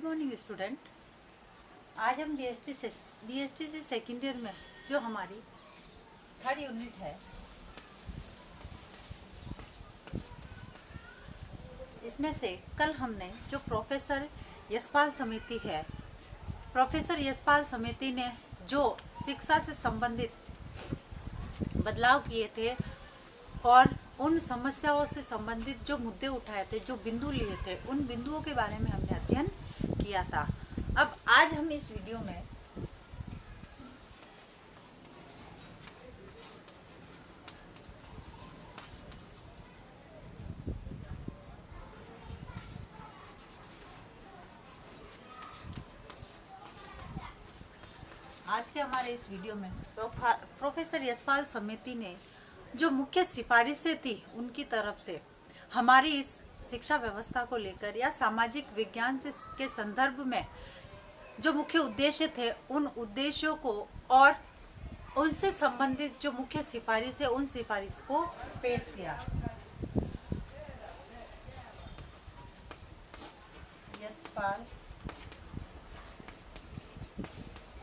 Good morning student. आज हम BST से सेकेंड ईयर में जो हमारी थर्ड यूनिट है, इसमें से कल हमने जो प्रोफेसर यशपाल समिति ने जो शिक्षा से संबंधित बदलाव किए थे और उन समस्याओं से संबंधित जो मुद्दे उठाए थे, जो बिंदु लिए थे, उन बिंदुओं के बारे में हमने अध्ययन किया था। अब आज हम इस वीडियो में हमारे इस वीडियो में प्रोफेसर यशपाल समिति ने जो मुख्य सिफारिशें थी उनकी तरफ से हमारी इस शिक्षा व्यवस्था को लेकर या सामाजिक विज्ञान से के संदर्भ में जो मुख्य उद्देश्य थे, उन उद्देश्यों को और उनसे संबंधित जो मुख्य सिफारिश है, उन सिफारिश को पेश किया। यशपाल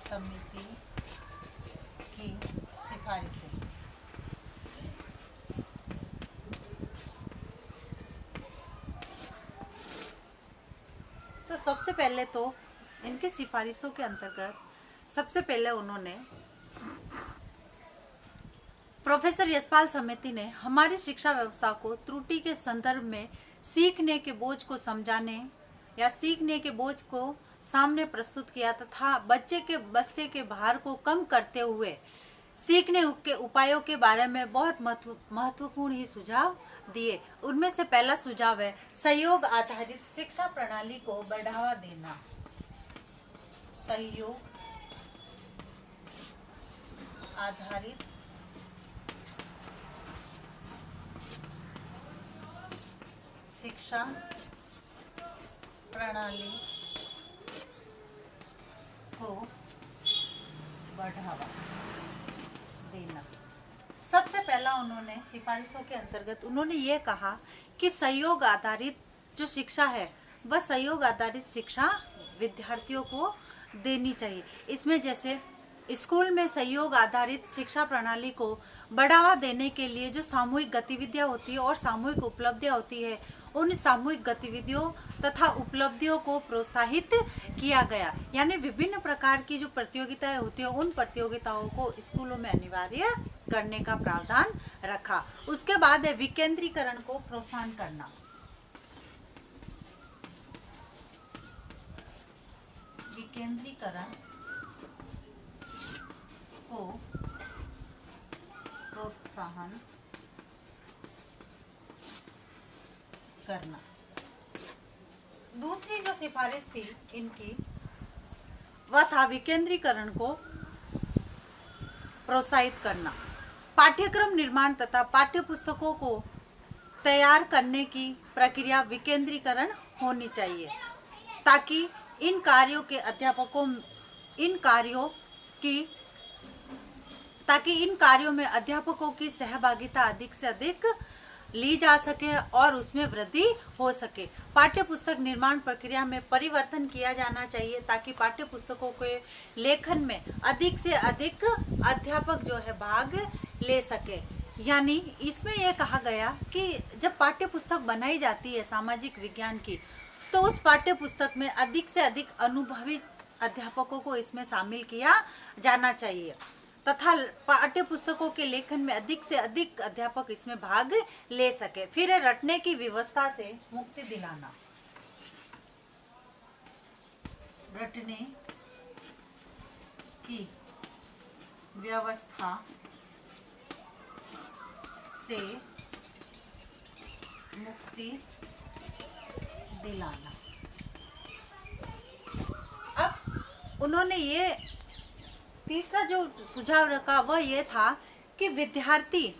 समिति की सिफारिशें। तो सबसे पहले तो इनके सिफारिशों के अंतर्गत सबसे पहले उन्होंने प्रोफेसर यशपाल समिति ने हमारी शिक्षा व्यवस्था को त्रुटि के संदर्भ में सीखने के बोझ को समझाने या सीखने के बोझ को सामने प्रस्तुत किया तथा बच्चे के बस्ते के भार को कम करते हुए सीखने के उपायों के बारे में बहुत महत्वपूर्ण ही सुझाव दिए। उनमें से पहला सुझाव है सहयोग आधारित शिक्षा प्रणाली को बढ़ावा देना। सहयोग आधारित शिक्षा प्रणाली को बढ़ावा देना। सबसे पहला उन्होंने सिफारिशों के अंतर्गत उन्होंने ये कहा कि सहयोग आधारित जो शिक्षा है, वह सहयोग आधारित शिक्षा विद्यार्थियों को देनी चाहिए। इसमें जैसे स्कूल में सहयोग आधारित शिक्षा प्रणाली को बढ़ावा देने के लिए जो सामूहिक गतिविधियां होती है और सामूहिक उपलब्धियां होती है, उन सामूहिक गतिविधियों तथा उपलब्धियों को प्रोत्साहित किया गया। यानी विभिन्न प्रकार की जो प्रतियोगिताएं होती है, उन प्रतियोगिताओं को स्कूलों में अनिवार्य करने का प्रावधान रखा। उसके बाद है विकेंद्रीकरण को प्रोत्साहन करना। विकेंद्रीकरण को प्रोत्साहन करना। दूसरी जो सिफारिश थी इनकी, वह था विकेंद्रीकरण को प्रोत्साहित करना। पाठ्यक्रम निर्माण तथा पाठ्य पुस्तकों को तैयार करने की प्रक्रिया विकेंद्रीकरण होनी चाहिए ताकि इन कार्यों में अध्यापकों की सहभागिता अधिक से अधिक ली जा सके और उसमें वृद्धि हो सके। पाठ्य पुस्तक निर्माण प्रक्रिया में परिवर्तन किया जाना चाहिए ताकि पाठ्य पुस्तकों के लेखन में अधिक से अधिक अध्यापक जो है भाग ले सके। यानी इसमें यह कहा गया कि जब पाठ्य पुस्तक बनाई जाती है सामाजिक विज्ञान की, तो उस पाठ्य पुस्तक में अधिक से अधिक अनुभवी अध्यापकों को इसमें शामिल किया जाना चाहिए तथा पाठ्य पुस्तकों के लेखन में अधिक से अधिक अध्यापक इसमें भाग ले सके। फिर रटने की व्यवस्था से मुक्ति दिलाना। रटने की व्यवस्था से मुक्ति दिलाना। अब उन्होंने ये तीसरा जो सुझाव रखा वह ये था कि विद्यार्थी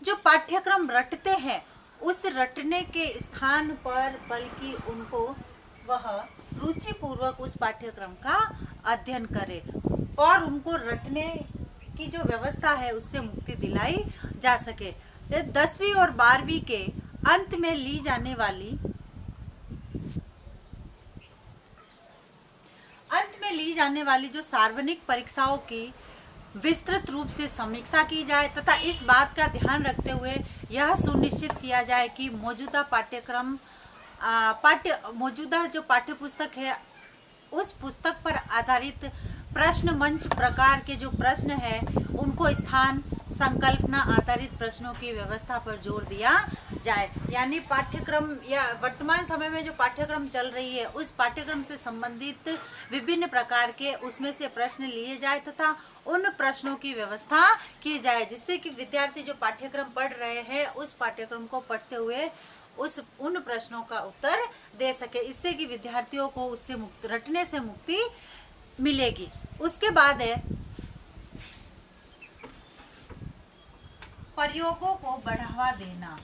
जो पाठ्यक्रम रटते हैं, उस रटने के स्थान पर बल्कि उनको वह रुचिपूर्वक उस पाठ्यक्रम का अध्ययन करे और उनको रटने की जो व्यवस्था है उससे मुक्ति दिलाई जा सके। 10वीं और 12वीं के अंत में ली जाने वाली ली जाने वाली जो सार्वजनिक परीक्षाओं की विस्तृत रूप से समीक्षा की जाए तथा इस बात का ध्यान रखते हुए यह सुनिश्चित किया जाए कि मौजूदा जो पाठ्य पुस्तक है उस पुस्तक पर आधारित प्रश्न मंच प्रकार के जो प्रश्न है उनको स्थान संकल्पना आधारित प्रश्नों की व्यवस्था पर जोर दिया जाए। यानी पाठ्यक्रम या वर्तमान समय में जो पाठ्यक्रम चल रही है उस पाठ्यक्रम से संबंधित विभिन्न प्रकार के उसमें से प्रश्न लिए जाए तथा उन प्रश्नों की व्यवस्था की जाए, जिससे कि विद्यार्थी जो पाठ्यक्रम पढ़ रहे हैं उस पाठ्यक्रम को पढ़ते हुए उन प्रश्नों का उत्तर दे सके। इससे कि विद्यार्थियों को उससे रटने से मुक्ति मिलेगी। उसके बाद है प्रयोगों को बढ़ावा देना।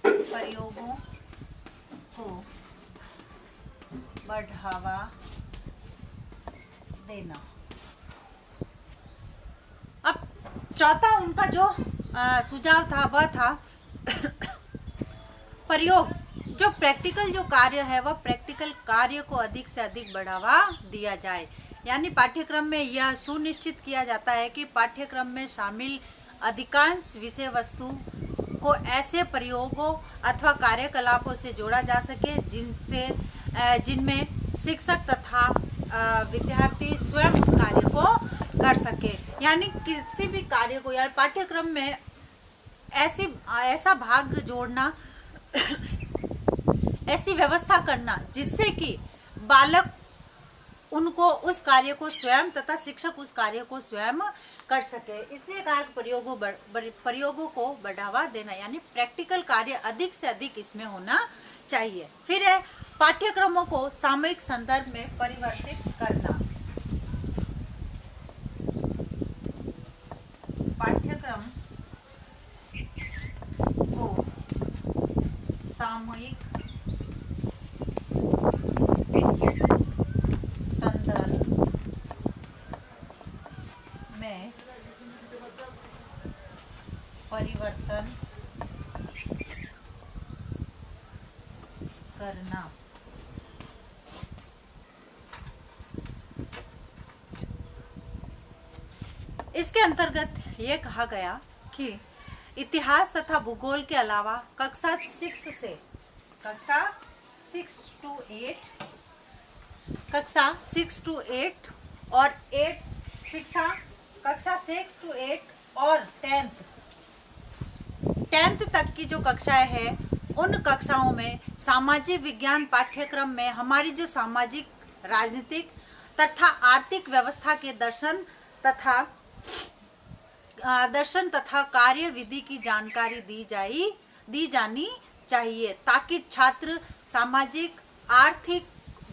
प्रयोगों को बढ़ावा देना। अब चौथा उनका जो सुझाव था वह था प्रयोग, जो प्रैक्टिकल जो कार्य है वह प्रैक्टिकल कार्य को अधिक से अधिक बढ़ावा दिया जाए। यानी पाठ्यक्रम में यह सुनिश्चित किया जाता है कि पाठ्यक्रम में शामिल अधिकांश विषय वस्तु को ऐसे प्रयोगों अथवा कार्यकलापों से जोड़ा जा सके जिनमें शिक्षक तथा विद्यार्थी स्वयं उस कार्य को कर सके। यानी किसी भी कार्य को या पाठ्यक्रम में ऐसा भाग जोड़ना ऐसी व्यवस्था करना जिससे कि बालक उनको उस कार्य को स्वयं तथा शिक्षक उस कार्य को स्वयं कर सके। इसलिए कहा प्रयोगों को बढ़ावा देना, यानी प्रैक्टिकल कार्य अधिक से अधिक इसमें होना चाहिए। फिर है पाठ्यक्रमों को सामयिक संदर्भ में परिवर्तित करना। पाठ्यक्रम को सामयिक संदर्भ में परिवर्तन करना। इसके अंतर्गत ये कहा गया कि इतिहास तथा भूगोल के अलावा कक्षा 6 to 8 और कक्षा 6 to 8 और 10th तक की जो कक्षाएं हैं उन कक्षाओं में सामाजिक विज्ञान पाठ्यक्रम में हमारी जो सामाजिक, राजनीतिक तथा आर्थिक व्यवस्था के दर्शन तथा कार्य विधि की जानकारी दी जानी चाहिए, ताकि छात्र सामाजिक आर्थिक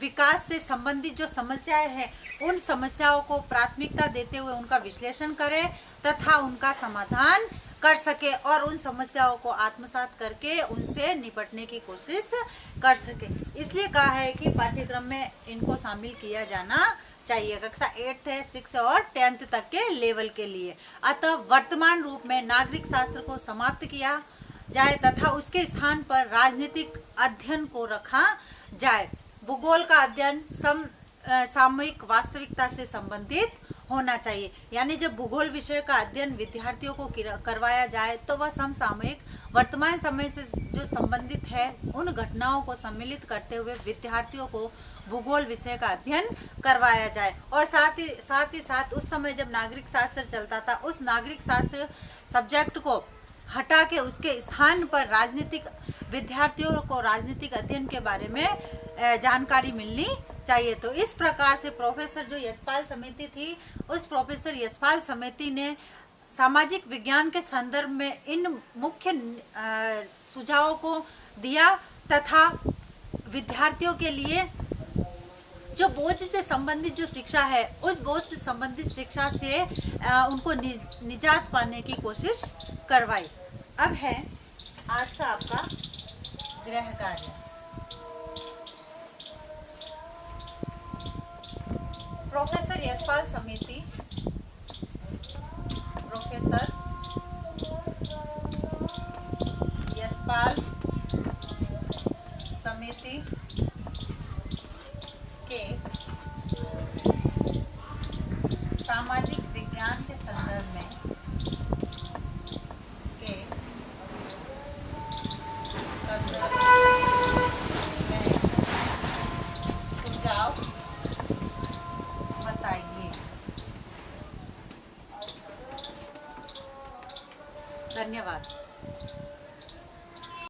विकास से संबंधित जो समस्याएं हैं उन समस्याओं को प्राथमिकता देते हुए उनका विश्लेषण करें तथा उनका समाधान कर सके और उन समस्याओं को आत्मसात करके उनसे निपटने की कोशिश कर सके। इसलिए कहा है कि पाठ्यक्रम में इनको शामिल किया जाना चाहिए, कक्षा 8 है, 6 और 10th तक के लेवल के लिए। अतः वर्तमान रूप में नागरिक शास्त्र को समाप्त किया जाए तथा उसके स्थान पर राजनीतिक अध्ययन को रखा जाए। भूगोल का अध्ययन सामयिक वास्तविकता से संबंधित होना चाहिए। यानी जब भूगोल विषय का अध्ययन विद्यार्थियों को करवाया जाए तो वह समसामयिक वर्तमान समय से जो संबंधित है उन घटनाओं को सम्मिलित करते हुए विद्यार्थियों को भूगोल विषय का अध्ययन करवाया जाए। और साथ ही साथ उस समय जब नागरिक शास्त्र चलता था उस नागरिक शास्त्र सब्जेक्ट को हटा के उसके स्थान पर विद्यार्थियों को राजनीतिक अध्ययन के बारे में जानकारी मिलनी चाहिए। तो इस प्रकार से प्रोफेसर जो यशपाल समिति थी उस प्रोफेसर यशपाल समिति ने सामाजिक विज्ञान के संदर्भ में इन मुख्य सुझावों को दिया तथा विद्यार्थियों के लिए जो बोझ से संबंधित जो शिक्षा है उस बोझ से संबंधित शिक्षा से उनको निजात पाने की कोशिश करवाई। अब है आज का आपका गृह कार्य। प्रोफेसर यशपाल समिति के सामाजिक विज्ञान के संदर्भ में सुझाव बताइए। धन्यवाद।